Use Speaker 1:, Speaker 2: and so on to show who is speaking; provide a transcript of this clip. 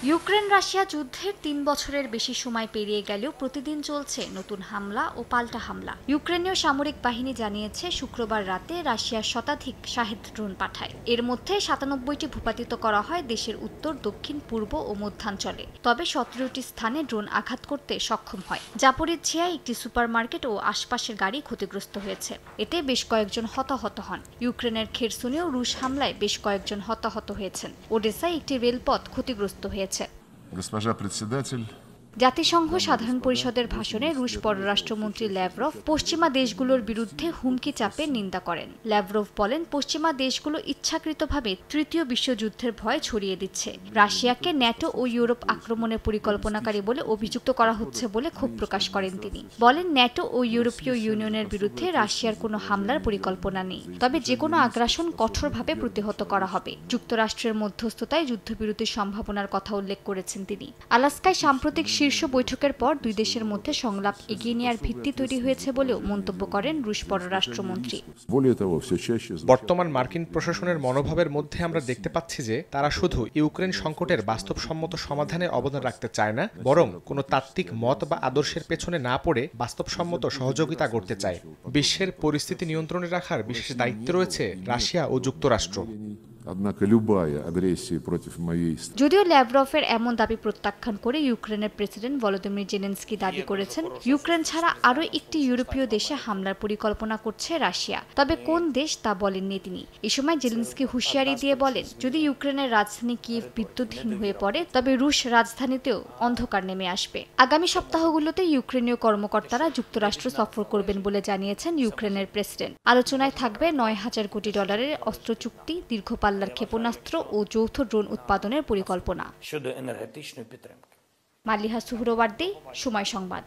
Speaker 1: Ukraine Russia যুদ্ধের ৩ বছরের বেশি সময় পেরিয়ে গেলেও প্রতিদিন চলছে নতুন হামলা ও পাল্টা হামলা। ইউক্রেনীয় সামরিক বাহিনী জানিয়েছে শুক্রবার রাতে রাশিয়ার শতাধিক শাহেদ ড্রোন পাঠায়। এর মধ্যে ৯৭টি ভূপাতিত করা হয় দেশের উত্তর, দক্ষিণ, পূর্ব ও মধ্যাঞ্চলে। তবে ১৭টি স্থানে ড্রোন আঘাত করতে সক্ষম হয়। জাপোরিজ্জিয়ায় একটি সুপারমার্কেট ও আশপাশের গাড়ি ক্ষতিগ্রস্ত হয়েছে। এতে বেশ কয়েকজন হতাহত হন। ইউক্রেনের খেরসুনেও রুশ হামলায় বেশ কয়েকজন হতাহত হয়েছেন। ওডেসায় একটি রেলপথ ক্ষতিগ্রস্ত হয়েছে। জাতিসংঘ সাধারণ পরিষদের ভাষণে রুশ পররাষ্ট্রমন্ত্রী ল্যাভরভ পশ্চিমা দেশগুলোর বিরুদ্ধে হুমকি চাপের নিন্দা করেন। ল্যাভরভ বলেন, পশ্চিমা দেশগুলো ইচ্ছাকৃতভাবে তৃতীয় বিশ্বযুদ্ধের ভয় ছড়িয়ে দিচ্ছে। রাশিয়াকে ন্যাটো ও ইউরোপ আক্রমণের পরিকল্পনাকারী বলে অভিযুক্ত করা হচ্ছে বলে ক্ষোভ প্রকাশ করেন তিনি। বলেন, ন্যাটো ও ইউরোপীয় ইউনিয়নের বিরুদ্ধে রাশিয়ার কোনো হামলার পরিকল্পনা নেই, তবে যে কোনো আগ্রাসন কঠোরভাবে প্রতিহত করা হবে। যুক্তরাষ্ট্রের মধ্যস্থতায় যুদ্ধবিরতির সম্ভাবনার কথা উল্লেখ করেছেন তিনি। আলাস্কায় সাম্প্রতিক শীর্ষ বৈঠকের পর দুই দেশের মধ্যে সংলাপ এগিয়ে নেওয়ার ভিত্তি তৈরি হয়েছে বলেও মন্তব্য করেন রুশ পররাষ্ট্রমন্ত্রী।
Speaker 2: বর্তমান মার্কিন প্রশাসনের মনোভাবের মধ্যে আমরা দেখতে পাচ্ছি যে তারা শুধু ইউক্রেন সংকটের বাস্তবসম্মত সমাধানে অবদান রাখতে চায় না, বরং কোনো তাত্ত্বিক মত বা আদর্শের পেছনে না পড়ে বাস্তবসম্মত সহযোগিতা করতে চায়। বিশ্বের পরিস্থিতি নিয়ন্ত্রণে রাখার বিশেষ দায়িত্ব রয়েছে রাশিয়া ও যুক্তরাষ্ট্র।
Speaker 1: যদিও ল্যাভরভের এমন দাবি প্রত্যাখ্যান করে ইউক্রেনের প্রেসিডেন্ট ভলোদিমির জেলেনস্কি দাবি করেছেন, ইউক্রেন ছাড়া আরও একটি ইউরোপীয় দেশে হামলার পরিকল্পনা করছে রাশিয়া। তবে কোন দেশ তা বলেননি তিনি। এ সময় জেলেনস্কি হুঁশিয়ারি দিয়ে বলেন, যদি ইউক্রেনের রাজধানী কিয়েভ বিদ্যুৎহীন হয়ে পড়ে, তবে রুশ রাজধানীতেও অন্ধকার নেমে আসবে। আগামী সপ্তাহগুলোতে ইউক্রেনীয় কর্মকর্তারা যুক্তরাষ্ট্র সফর করবেন বলে জানিয়েছেন ইউক্রেনের প্রেসিডেন্ট। আলোচনায় থাকবে $৯,০০০ কোটি অস্ত্র চুক্তি, দীর্ঘ পাল্লার ক্ষেপণাস্ত্র ও যৌথ ড্রোন উৎপাদনের পরিকল্পনা। মালিহা সুহরওয়ার্দী, সময় সংবাদ।